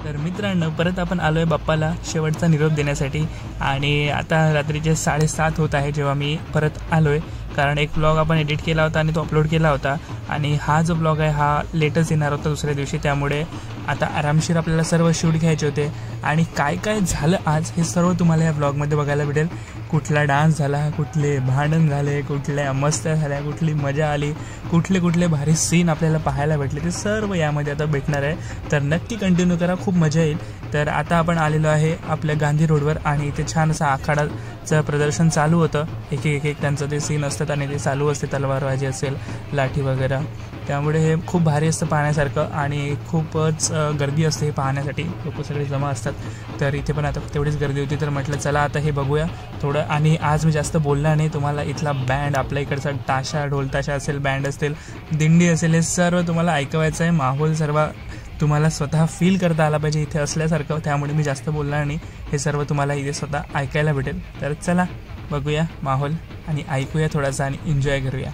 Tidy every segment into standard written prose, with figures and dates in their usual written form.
तर मित्रांनो, परत आपण आलो आहे बाप्पाला शेवटचा निरोप देण्यासाठी आणि आता रात्रीचे 7:30 होत आहे जेव्हा मी परत आलो आहे. कारण एक ब्लॉग आपण एडिट केला होता आणि तो अपलोड केला होता आणि हा जो ब्लॉग आहे हा लेटच येणार होता दुसऱ्या दिवशी. त्यामुळे आता आरामशीर आपल्याला सर्व शूट घ्यायचे होते आणि काय काय झालं आज हे सर्व तुम्हाला या ब्लॉगमध्ये बघायला भेटेल. कुठला डान्स झाला, कुठले भांडण झाले, कुठल्या मस्त्या झाल्या, कुठली मजा आली, कुठले कुठले भारी सीन आपल्याला पाहायला भेटले, ते सर्व यामध्ये आता भेटणार आहे. तर नक्की कंटिन्यू करा, खूप मजा येईल. तर आता आपण आलेलो आहे आपल्या गांधी रोडवर आणि इथे छान असं आखाडाचं प्रदर्शन चालू होतं. एक एक त्यांचं ते सीन असतात आणि ते चालू असते, तलवारबाजी असेल, लाठी वगैरे. त्यामुळे हे खूप भारी असतं पाहण्यासारखं आणि खूपच गर्दी असते हे पाहण्यासाठी, लोक सगळे जमा असतात. तर इथे पण आता तेवढीच गर्दी होती. तर म्हटलं चला आता हे बघूया थोडं. आणि आज मी जास्त बोलणार नाही, तुम्हाला इथला बँड, आपल्या इकडचा ताशा, ढोलताशा असेल, बँड असेल, दिंडी असेल, हे सर्व तुम्हाला ऐकवायचं आहे. माहोल सर्व तुम्हाला स्वतः फील करता आला पाहिजे इथे असल्यासारखं. त्यामुळे मी जास्त बोलणार नाही, हे सर्व तुम्हाला इथे स्वतः ऐकायला भेटेल. तर चला बघूया माहोल आणि ऐकूया थोडासा आणि एन्जॉय करूया.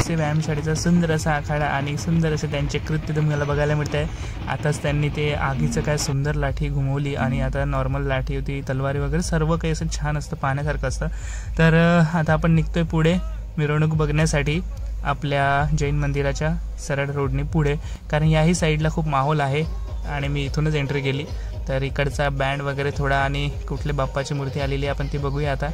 व्यायामशाळेचा सुंदर असा आखाडा आणि सुंदर असे त्यांचे कृत्य तुम्हाला बघायला मिळत आहे. आताच त्यांनी ते आगीचं काय सुंदर लाठी घुमवली आणि आता नॉर्मल लाठी होती, तलवारी वगैरे सर्व काही असं छान असतं, पाहण्यासारखं असतं. तर आता आपण निघतोय पुढे मिरवणूक बघण्यासाठी आपल्या जैन मंदिराच्या सरळ रोडने पुढे, कारण याही साईडला खूप माहोल आहे आणि मी इथूनच एंट्री केली. तर इकडचा बँड वगैरे थोडा आणि कुठले बाप्पाची मूर्ती आलेली आपण ती बघूया आता.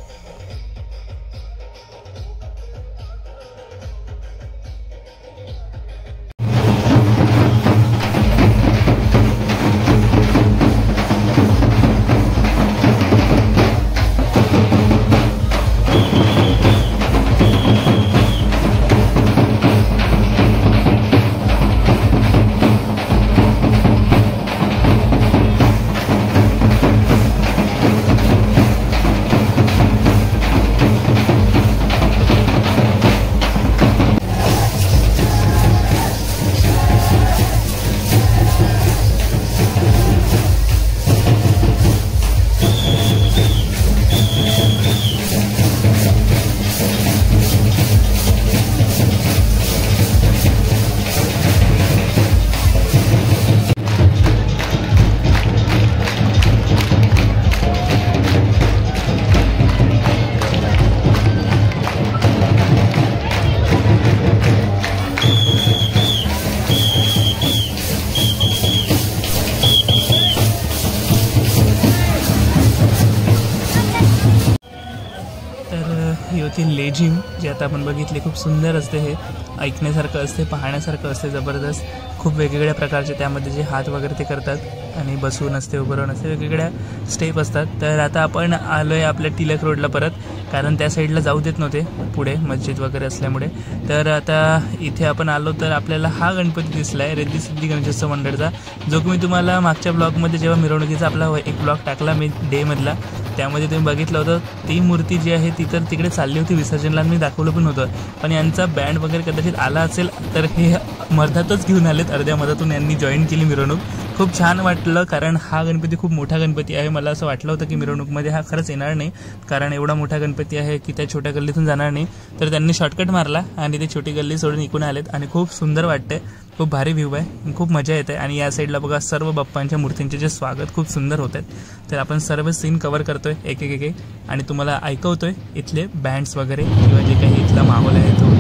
ही होती लेझिम, जे आता आपण बघितले. खूप सुंदर असते, हे ऐकण्यासारखं असते, पाहण्यासारखं असते, जबरदस्त. खूप वेगवेगळ्या प्रकारचे त्यामध्ये जे हात वगैरे ते करतात आणि बसून असते, उभं राहून असते, वेगवेगळ्या स्टेप असतात. तर आता आपण आलो आहे आपल्या टिळक रोडला परत, कारण त्या साईडला जाऊ देत नव्हते पुढे, मस्जिद वगैरे असल्यामुळे. तर आता इथे आपण आलो तर आपल्याला हा गणपती दिसला आहे, रिद्धी सिद्धी गणेशोत्सव मंडळचा, जो की मी तुम्हाला मागच्या ब्लॉगमध्ये जेव्हा मिरवणुकीचा आपला एक ब्लॉग टाकला मी डेमधला, त्यामध्ये तुम्ही बघितलं होतं. ती मूर्ती जी आहे ती तर तिकडे चालली होती विसर्जनला, मी दाखवलं पण होतं. पण यांचा बँड वगैरे कदाचित आला असेल, तर हे मधातच घेऊन आलेत, अर्ध्या मधातून यांनी जॉईन केली मिरवणूक. खूप छान वाटलं, कारण हा गणपती खूप मोठा गणपती आहे. मला असं वाटलं होतं की मिरवणूकमध्ये हा खरंच येणार नाही, कारण एवढा मोठा गणपती आहे की त्या छोट्या गल्लीतून जाणार नाही. तर त्यांनी शॉर्टकट मारला आणि ते छोटी गल्ली सोडून इकडून आलेत आणि खूप सुंदर वाटते. खूप भारी व्ह्यू आहे, खूप मजा येते. आणि या साईडला बघा सर्व बाप्पांच्या मूर्तींचे जे स्वागत खूप सुंदर होत आहेत. तर आपण सर्व सीन कव्हर करतोय एक एक एक आणि तुम्हाला ऐकवतोय इथले बँड्स वगैरे किंवा जे काही इथला माहोल आहे तो.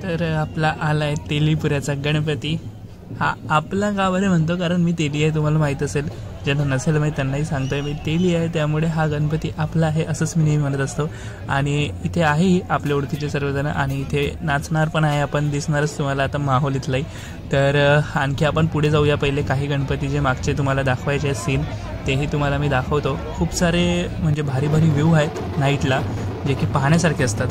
तर आपला आलाय तेलीपुराचा गणपती. हा आपला गावाने म्हणतो कारण मी तेली आहे, तुम्हाला माहीत असेल. ज्यांना नसेल माहीत त्यांनाही सांगतोय मी तेली आहे, त्यामुळे हा गणपती आपला आहे असंच मी नेहमी म्हणत असतो. आणि इथे आहेही आपले ओळखीचे सर्वजण आणि इथे नाचणार पण आहे आपण, दिसणारच तुम्हाला आता माहोल इथलाही. तर आणखी आपण पुढे जाऊया. पहिले काही गणपती जे मागचे तुम्हाला दाखवायचे सीन तेही तुम्हाला मी दाखवतो. खूप सारे म्हणजे भारी भारी व्ह्यू आहेत नाईटला जे की पाहण्यासारखे असतात.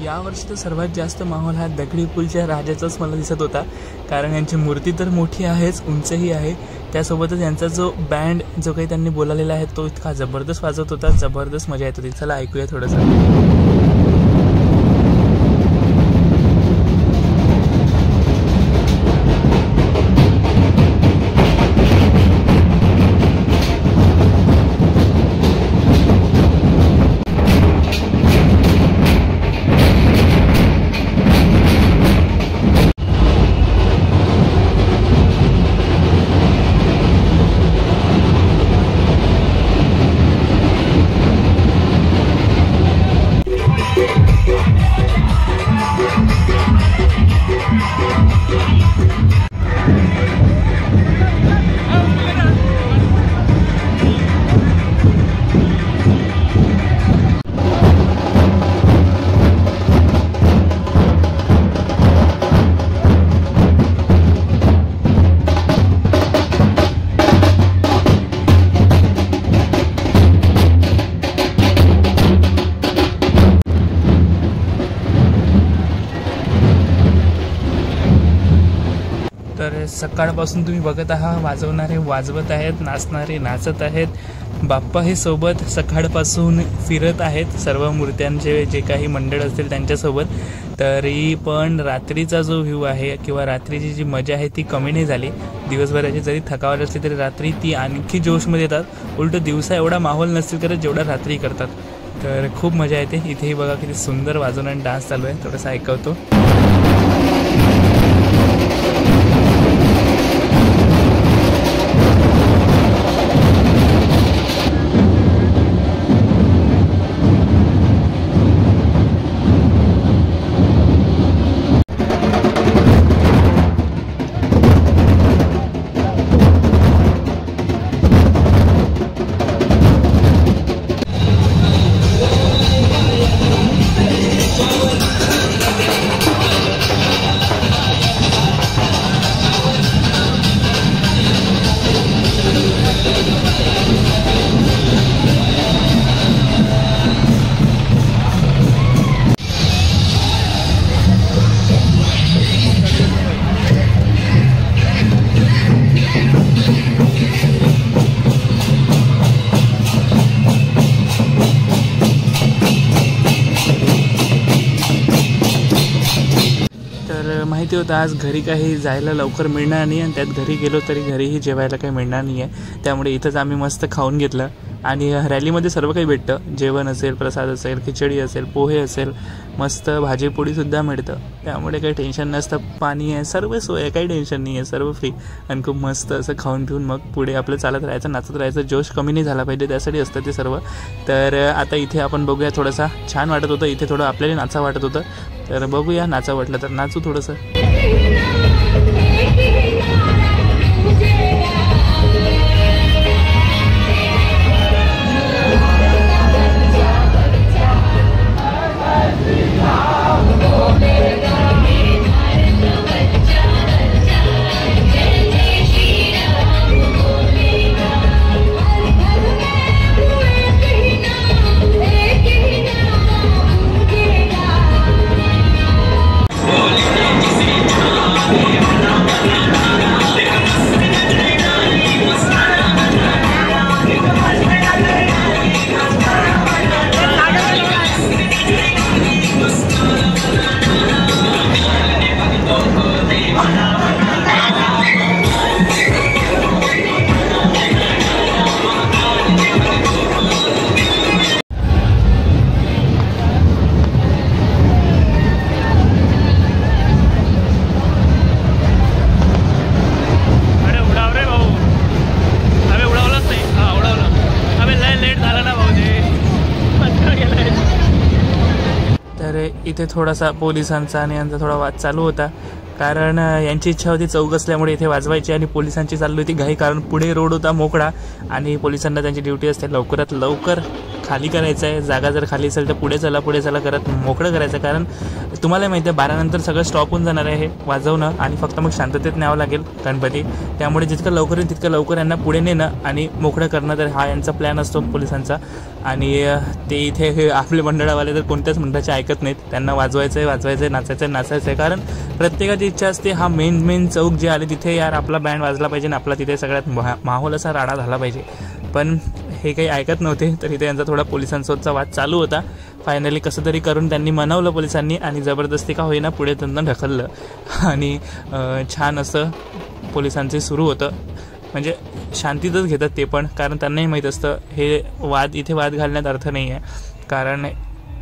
यावर्षी तर सर्वात जास्त माहोल हा दगडी पूलच्या राजाचाच मला दिसत होता, कारण यांची मूर्ती तर मोठी आहेच, उंचही आहे. त्यासोबतच यांचा जो बँड जो काही त्यांनी बोलावलेला आहे तो इतका जबरदस्त वाजवत होता, जबरदस्त मजा येत होती. चला ऐकूया थोडंसं. तर सकाळपासून तुम्ही बघत आहात वाजवणारे वाजवत आहेत, नाचणारे नाचत आहेत. बाप्पा हे सोबत सकाळपासून फिरत आहेत सर्व मूर्त्यांचे जे काही मंडळ असतील त्यांच्यासोबत. तरी पण रात्रीचा जो व्ह्यू आहे किंवा रात्रीची जी मजा आहे ती कमी नाही झाली. दिवसभराची जरी थकावट असली तरी रात्री ती आणखी जोशमध्ये येतात. उलट दिवसा एवढा माहोल नसतील करत जेवढा रात्री करतात. तर खूप मजा येते. इथेही बघा किती सुंदर वाजवून आणि डान्स चालू आहे, थोडंसं ऐकवतो. माहिती होतं आज घरी काही जायला लवकर मिळणार नाही आणि त्यात घरी गेलो तरी घरीही जेवायला काही मिळणार नाही आहे. त्यामुळे इथंच आम्ही मस्त खाऊन घेतलं आणि रॅलीमध्ये सर्व काही भेटतं. जेवण असेल, प्रसाद असेल, खिचडी असेल, पोहे असेल, मस्त भाजीपोळीसुद्धा मिळतं. त्यामुळे काही टेन्शन नसतं. पाणी आहे, सर्व सोय आहे, काही टेन्शन नाही आहे, सर्व फ्री. आणि खूप मस्त असं खाऊन पिऊन मग पुढे आपलं चालत राहायचं, नाचत राहायचं. जोश कमी नाही झाला पाहिजे त्यासाठी असतं ते सर्व. तर आता इथे आपण बघूया, थोडासा छान वाटत होतं इथे, थोडं आपल्याला नाचा वाटत होतं. तर बघूया, नाचा वाटलं तर नाचू थोडंसं. इथे थोडासा पोलिसांचा आणि यांचा थोडा वाद चालू होता, कारण यांची इच्छा होती चौक असल्यामुळे इथे वाजवायची आणि पोलिसांची चालली होती घाई, कारण पुढे रोड होता मोकळा आणि पोलिसांना त्यांची ड्युटी असते लवकरात लवकर खाली करायचं आहे. जागा जर खाली असेल तर पुढे चला करत मोकळं करायचं, कारण तुम्हाला माहिती आहे 12 नंतर सगळं स्टॉप होऊन जाणार आहे हे वाजवणं आणि फक्त मग शांततेत न्यावं लागेल गणपती. त्यामुळे जितकं लवकर येईल तितकं लवकर यांना पुढे नेणं आणि मोकळं करणं, तर हा यांचा प्लॅन असतो पोलिसांचा. आणि ते इथे हे आपले मंडळावाले तर कोणत्याच मंडळाचे ऐकत नाहीत. त्यांना वाजवायचं आहे, नाचायचं आहे, कारण प्रत्येकाची इच्छा असते हा मेन चौक जे आले तिथे यार आपला बँड वाजला पाहिजे आणि आपला तिथे सगळ्यात माहोल असा राडा झाला पाहिजे. पण हे काही ऐकत नव्हते, तर इथे यांचा थोडा पोलिसांसोबतचा वाद चालू होता. फायनली कसं तरी करून त्यांनी मनवलं पोलिसांनी आणि जबरदस्ती का होईना पुढे त्यांना ढकललं आणि छान असं पोलिसांचे सुरू होतं. म्हणजे शांतीतच घेतात ते पण, कारण त्यांनाही माहीत असतं हे इथे वाद घालण्यात अर्थ नाही आहे, कारण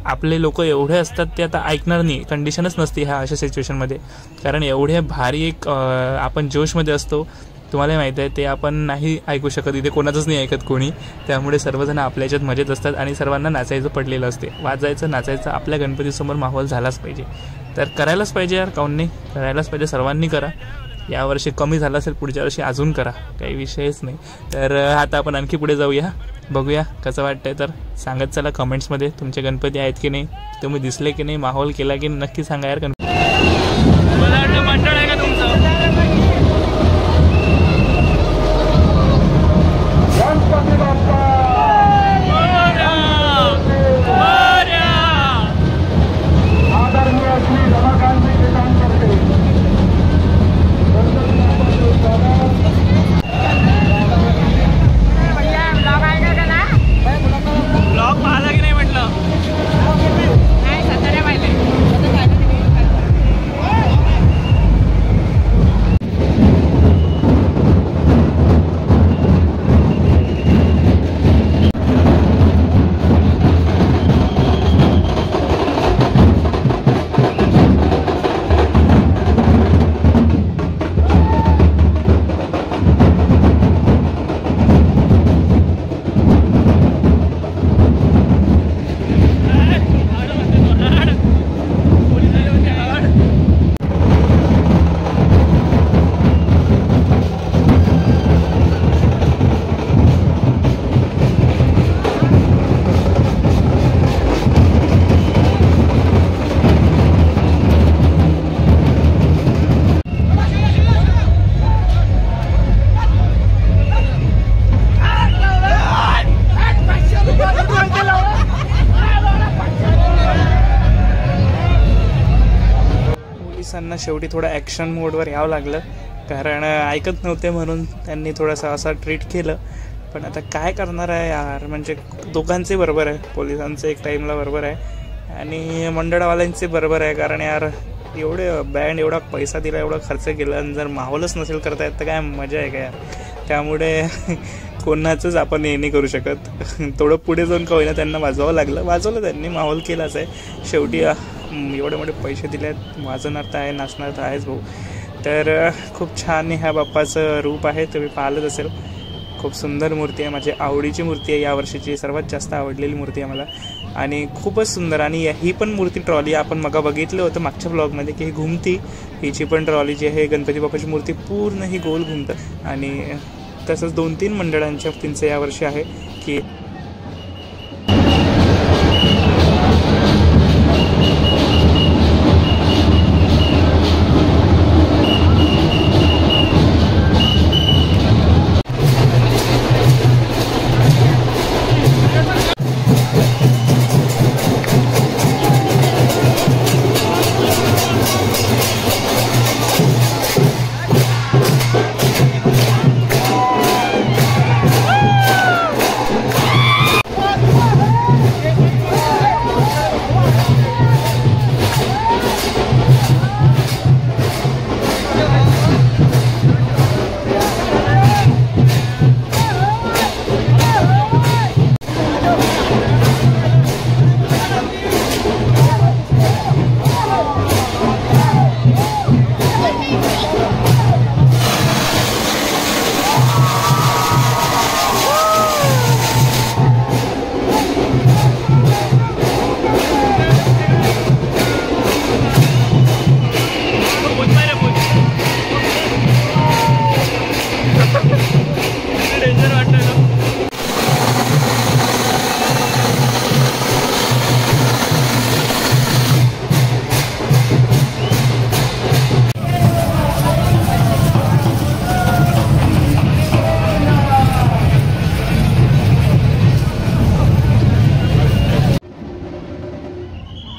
आपले लोक एवढे असतात ते आता ऐकणार नाही, कंडिशनच नसते ह्या अशा सिच्युएशनमध्ये. कारण एवढे भारी एक आपण जोशमध्ये असतो, तुम्हाला माहीत आहे, ते आपण नाही ऐकू शकत. इथे कोणाचंच नाही ऐकत कोणी. त्यामुळे सर्वजण आपल्या याच्यात मजेत असतात आणि सर्वांना नाचायचं पडलेलं असते. वाजायचं, नाचायचं, आपल्या गणपतीसमोर माहोल झालाच पाहिजे. तर करायलाच पाहिजे यार, काऊन नाही करायलाच पाहिजे. सर्वांनी करा. यावर्षी कमी झालं असेल पुढच्या वर्षी अजून करा, काही विषयच नाही. तर आता आपण आणखी पुढे जाऊया, बघूया कसं वाटतंय. तर सांगत चला कमेंट्समध्ये तुमचे गणपती आहेत की नाही, तुम्ही दिसले की नाही, माहोल केला की नक्की सांगा यार. मंडळ आहे का तुमचं? पोलिसांना शेवटी थोडं ॲक्शन मोडवर यावं लागलं, कारण ऐकत नव्हते म्हणून त्यांनी थोडासा असा ट्रीट केलं. पण आता काय करणार आहे यार, म्हणजे दोघांचे बरोबर आहे, पोलिसांचं एक टाईमला बरोबर आहे आणि मंडळवाल्यांचे बरोबर आहे, कारण यार एवढे बँड एवढा पैसा दिला, एवढा खर्च केला, आणि जर माहोलच नसेल करता येत तर काय मजा आहे का यार. त्यामुळे कोणाचंच आपण हे नाही करू शकत. थोडं पुढे जाऊन का होईना त्यांना वाजवावं लागलं, वाजवलं त्यांनी, माहोल केलाच आहे. शेवटी एवढे मोठे पैसे दिले आहेत, वाजवणार तर आहे, नाचणार तर आहेच भाऊ. तर खूप छान ह्या बाप्पाचं रूप आहे, तुम्ही पाहिलंच असेल. खूप सुंदर मूर्ती आहे, माझी आवडीची मूर्ती आहे, यावर्षीची सर्वात जास्त आवडलेली मूर्ती आहे मला, आणि खूपच सुंदर. आणि ही पण मूर्ती ट्रॉली आपण मग बघितलं होतं मागच्या ब्लॉगमध्ये की ही घुमती. हिची पण ट्रॉली जी आहे गणपती बाप्पाची मूर्ती पूर्ण ही गोल घुमतं. आणि तसंच 2-3 मंडळांच्या मूर्तींचं यावर्षी आहे की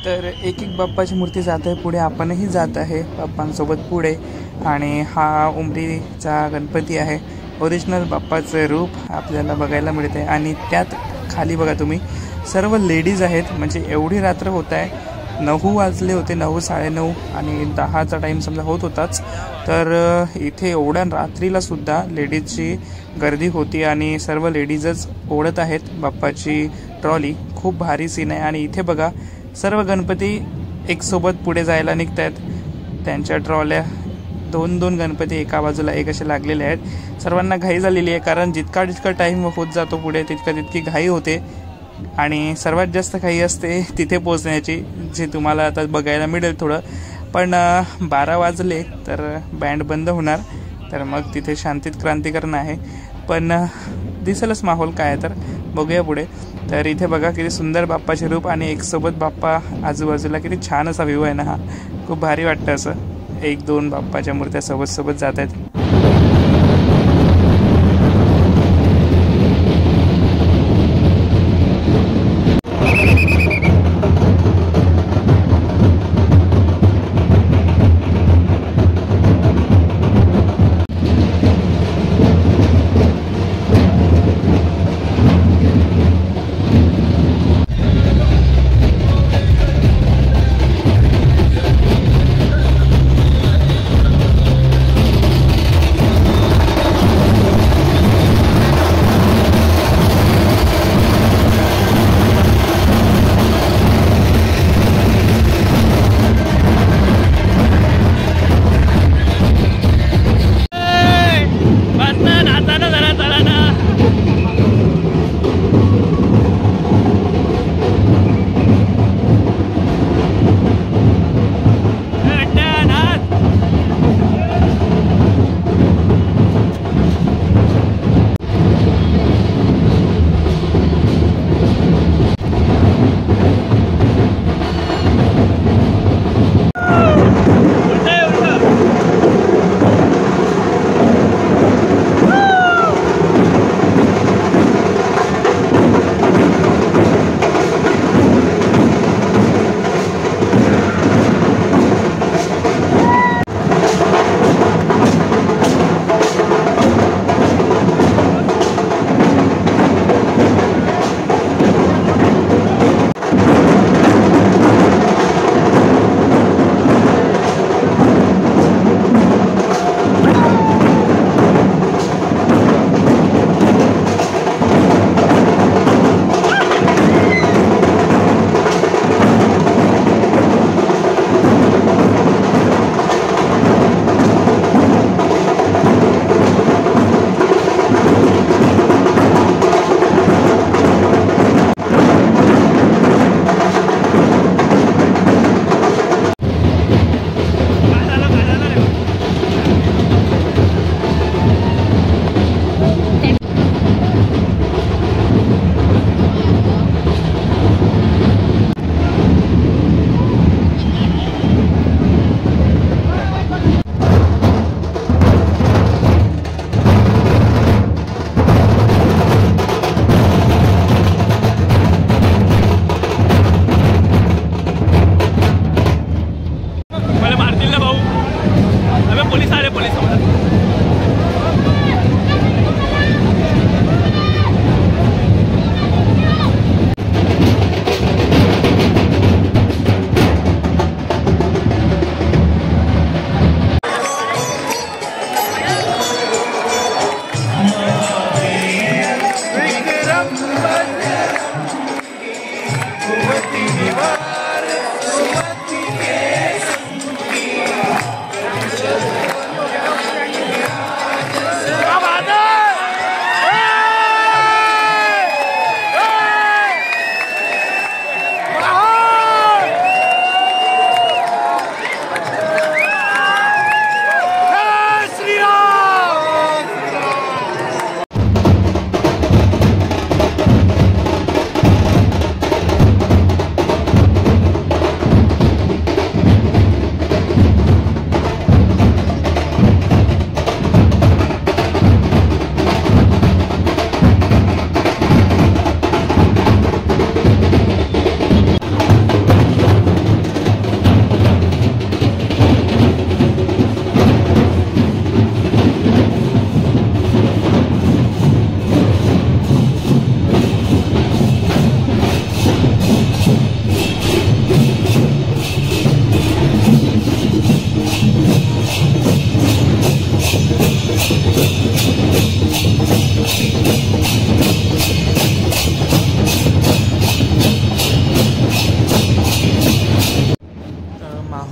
तर एक एक बाप्पाची मूर्ती जात आहे पुढे, आपणही जात आहे बाप्पांसोबत पुढे. आणि हा उमरीचा गणपती आहे, ओरिजिनल बाप्पाचं रूप आपल्याला बघायला मिळते. आणि त्यात खाली बघा तुम्ही, सर्व लेडीज आहेत. म्हणजे एवढी रात्र होत आहे, 9 वाजले होते, 9, 9:30 आणि 10चा टाईम समजा होत होताच. तर इथे एवढ्या रात्रीला सुद्धा लेडीजची गर्दी होती आणि सर्व लेडीजच ओढत आहेत बाप्पाची ट्रॉली. खूप भारी सीन आहे. आणि इथे बघा सर्व गणपती एक सोबत पुढे जायला निघत आहेत. त्यांच्या ट्रॉल्या 2-2 गणपती एका बाजूला एक असे लागलेले आहेत. सर्वांना घाई झालेली आहे, कारण जितका टाईम होत जातो पुढे तितकी घाई होते. आणि सर्वात जास्त घाई असते तिथे पोचण्याची, जे तुम्हाला आता बघायला मिळेल थोडं. पण 12 वाजले तर बँड बंद होणार, तर मग तिथे शांतीत क्रांतिकरण आहे. पण दिसेलच माहोल काय, तर बघूया पुढे. तर इथे बघा किती सुंदर बाप्पाचे रूप आणि एक सोबत बाप्पा आजूबाजूला, किती छान असा व्ह्यू आहे ना हा. खूप भारी वाटतं असं 1-2 बाप्पाच्या मूर्त्या सोबत जात आहेत.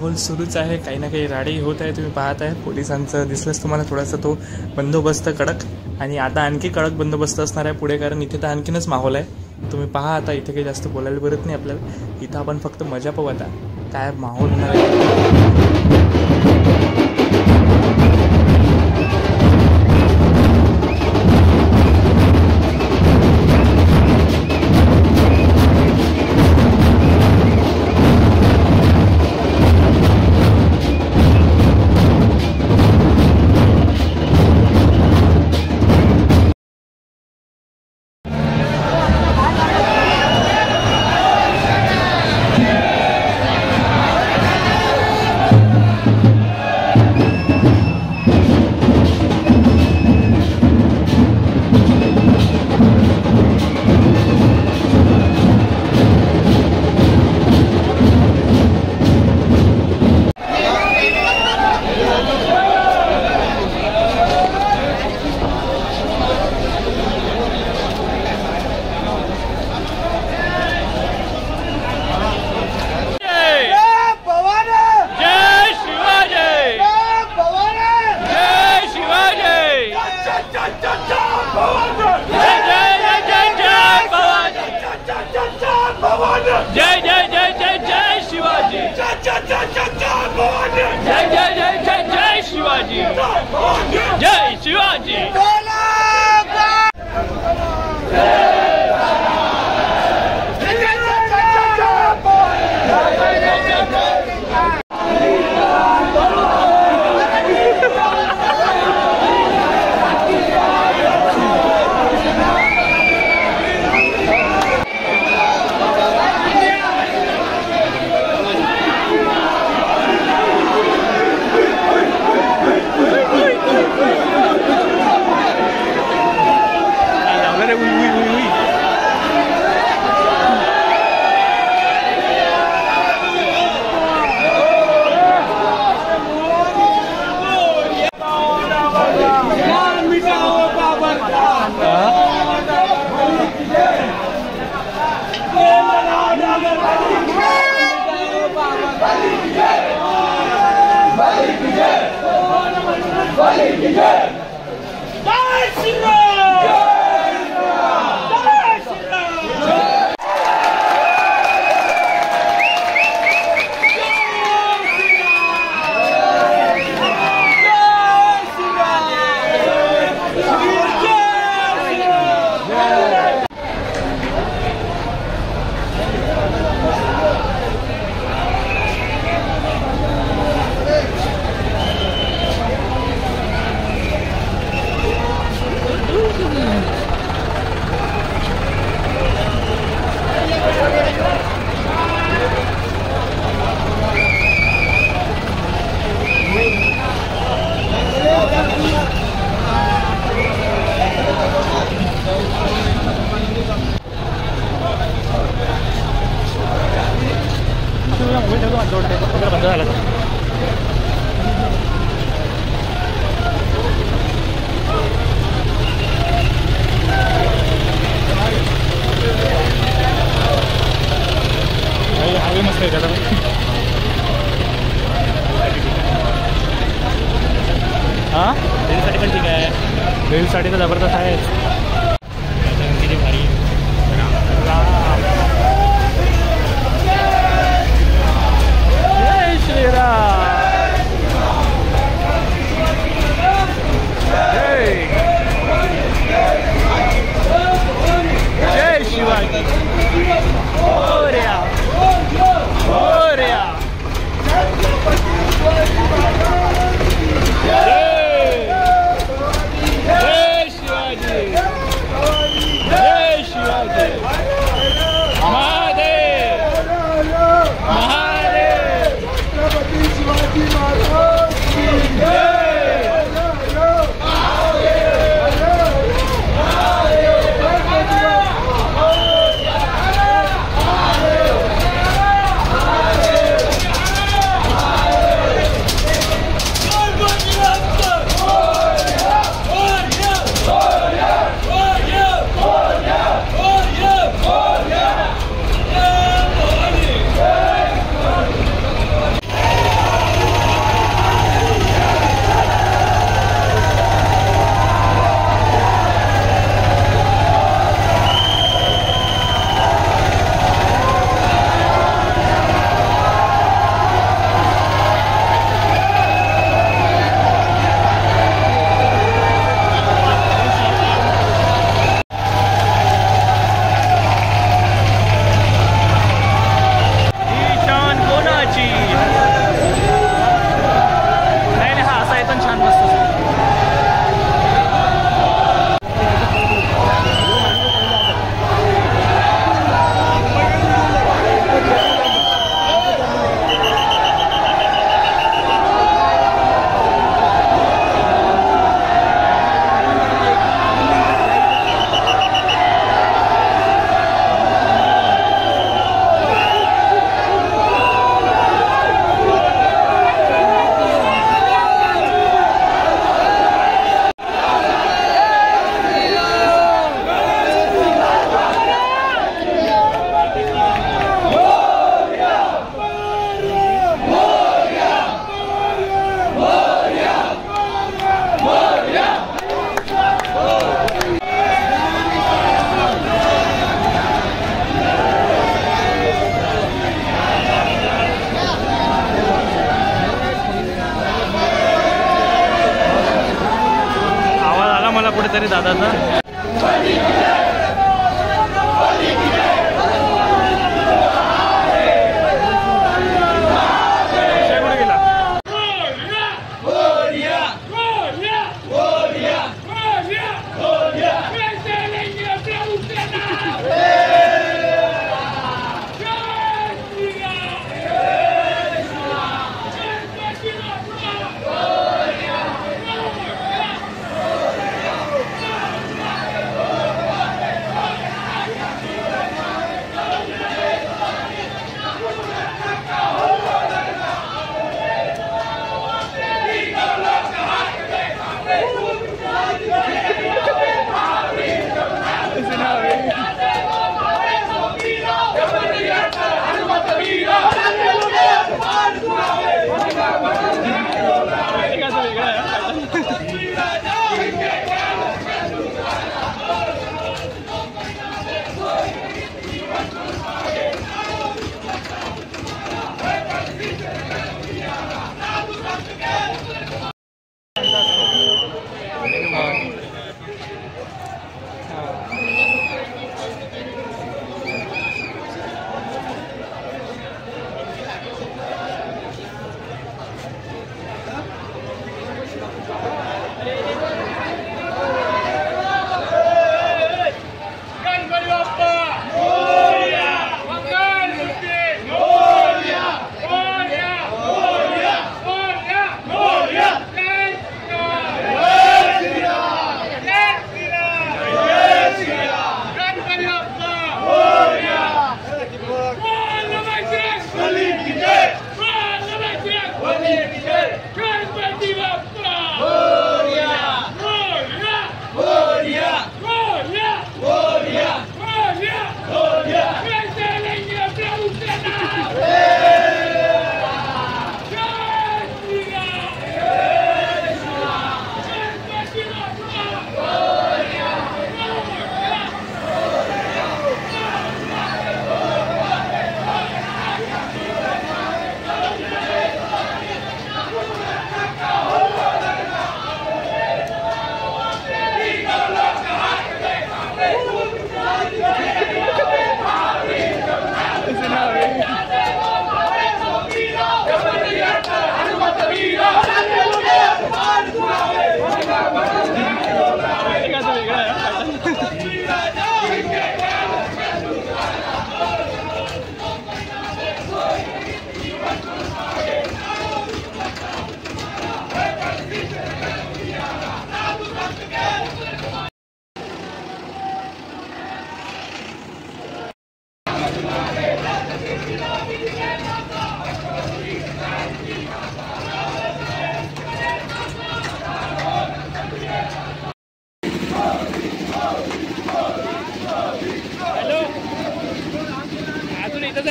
माहोल सुरूच आहे, काही ना काही राडी होत आहे. तुम्ही पाहत आहे पोलिसांचं दिसलंच तुम्हाला थोडासा तो बंदोबस्त कडक, आणि आता आणखी कडक बंदोबस्त असणार आहे पुढे, कारण इथे तर आणखीनच माहोल आहे. तुम्ही पहा आता इथे काही जास्त बोलायला बरत नाही आपल्याला, इथं आपण फक्त मजा पाहू आता काय माहोल होणार आहे. जय जय जय जय जय शिवाजी, जय जय जय जय जय शिवाजी, जय शिवाजी. हां रीलसाठी पण ठीक आहे, रीलसाठी तर जबरदस्त आहे. किती भारी जय श्रीराम, जय शिवाजी. जय शिवाजी. वाटतं रे दादाचा.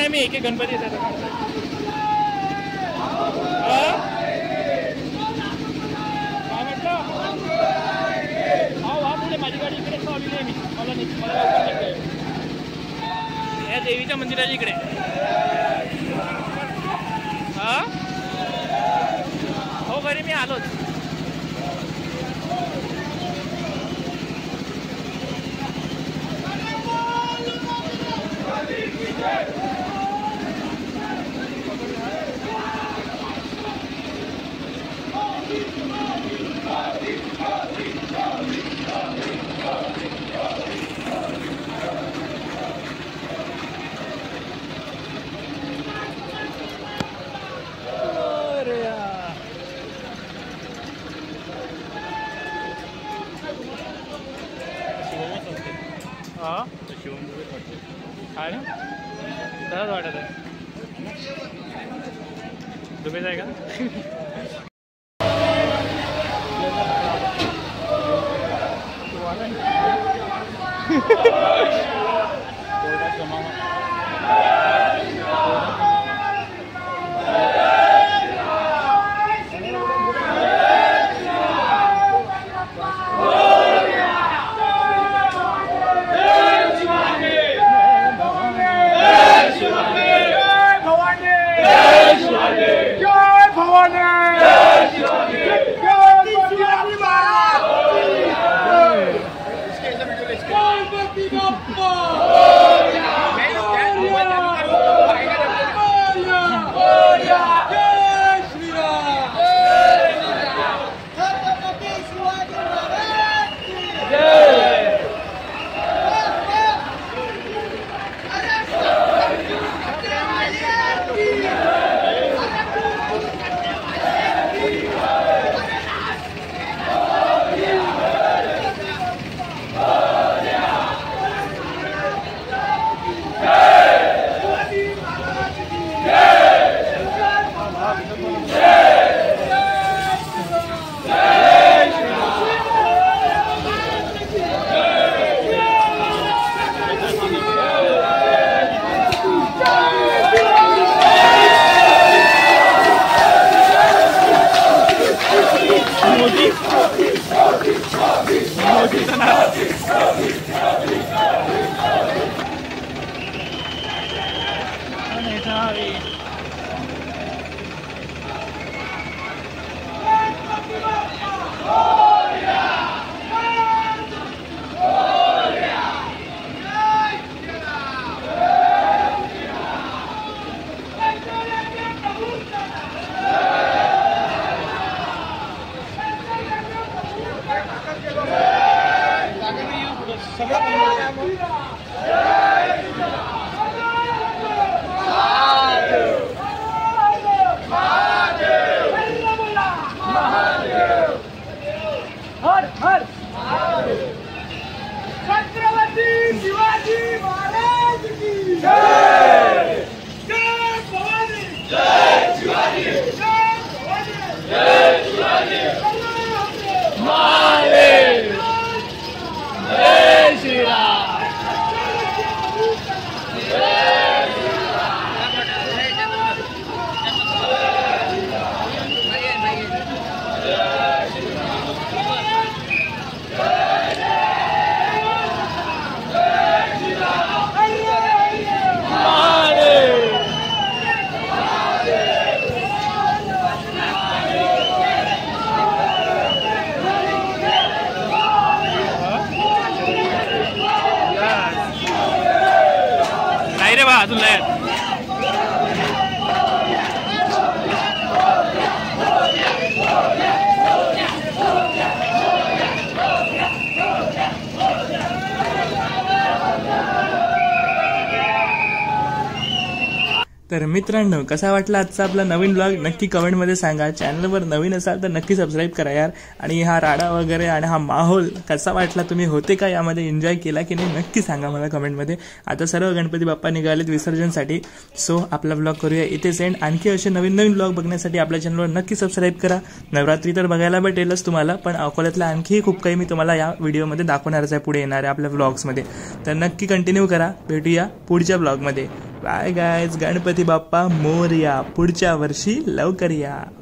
मी एक एक गणपती येतात पुढे माझी गाडी इकडे लावलेली आहे मी मला या देवीच्या मंदिराच्या इकडे हा हो घरी मी आलोच आहे ना तसंच वाटत आहे तुम्ही जाय का जय भवानी व्हावे. छत्रपती शिवाजी महाराज की जय. जय भवानी. जय शिवाजी. जय भवानी. जय शिवाजी. महादेव. जय श्रीराम. नाही रे बा अजून नाही. तर मित्रांनो, कसा वाटला आजचा आपला नवीन ब्लॉग नक्की कमेंटमध्ये सांगा. चॅनलवर नवीन असाल तर नक्की सबस्क्राईब करा यार. आणि हा राडा वगैरे आणि हा माहोल कसा वाटला, तुम्ही होते का यामध्ये, एन्जॉय केला की नाही, नक्की सांगा मला कमेंटमध्ये. आता सर्व गणपती बाप्पा निघालेत विसर्जनसाठी. सो आपला ब्लॉग करूया इथे सेंड. आणखी असे नवीन नवीन ब्लॉग बघण्यासाठी आपल्या चॅनलवर नक्की सबस्क्राईब करा. नवरात्री तर बघायला भेटेलच तुम्हाला, पण अकोल्यातलं आणखी खूप काही मी तुम्हाला या व्हिडिओमध्ये दाखवणारच आहे पुढे येणाऱ्या आपल्या ब्लॉग्समध्ये. तर नक्की कंटिन्यू करा. भेटूया पुढच्या ब्लॉगमध्ये. Bye guys. गणपती बाप्पा मोरया. पुढच्या वर्षी लवकर या.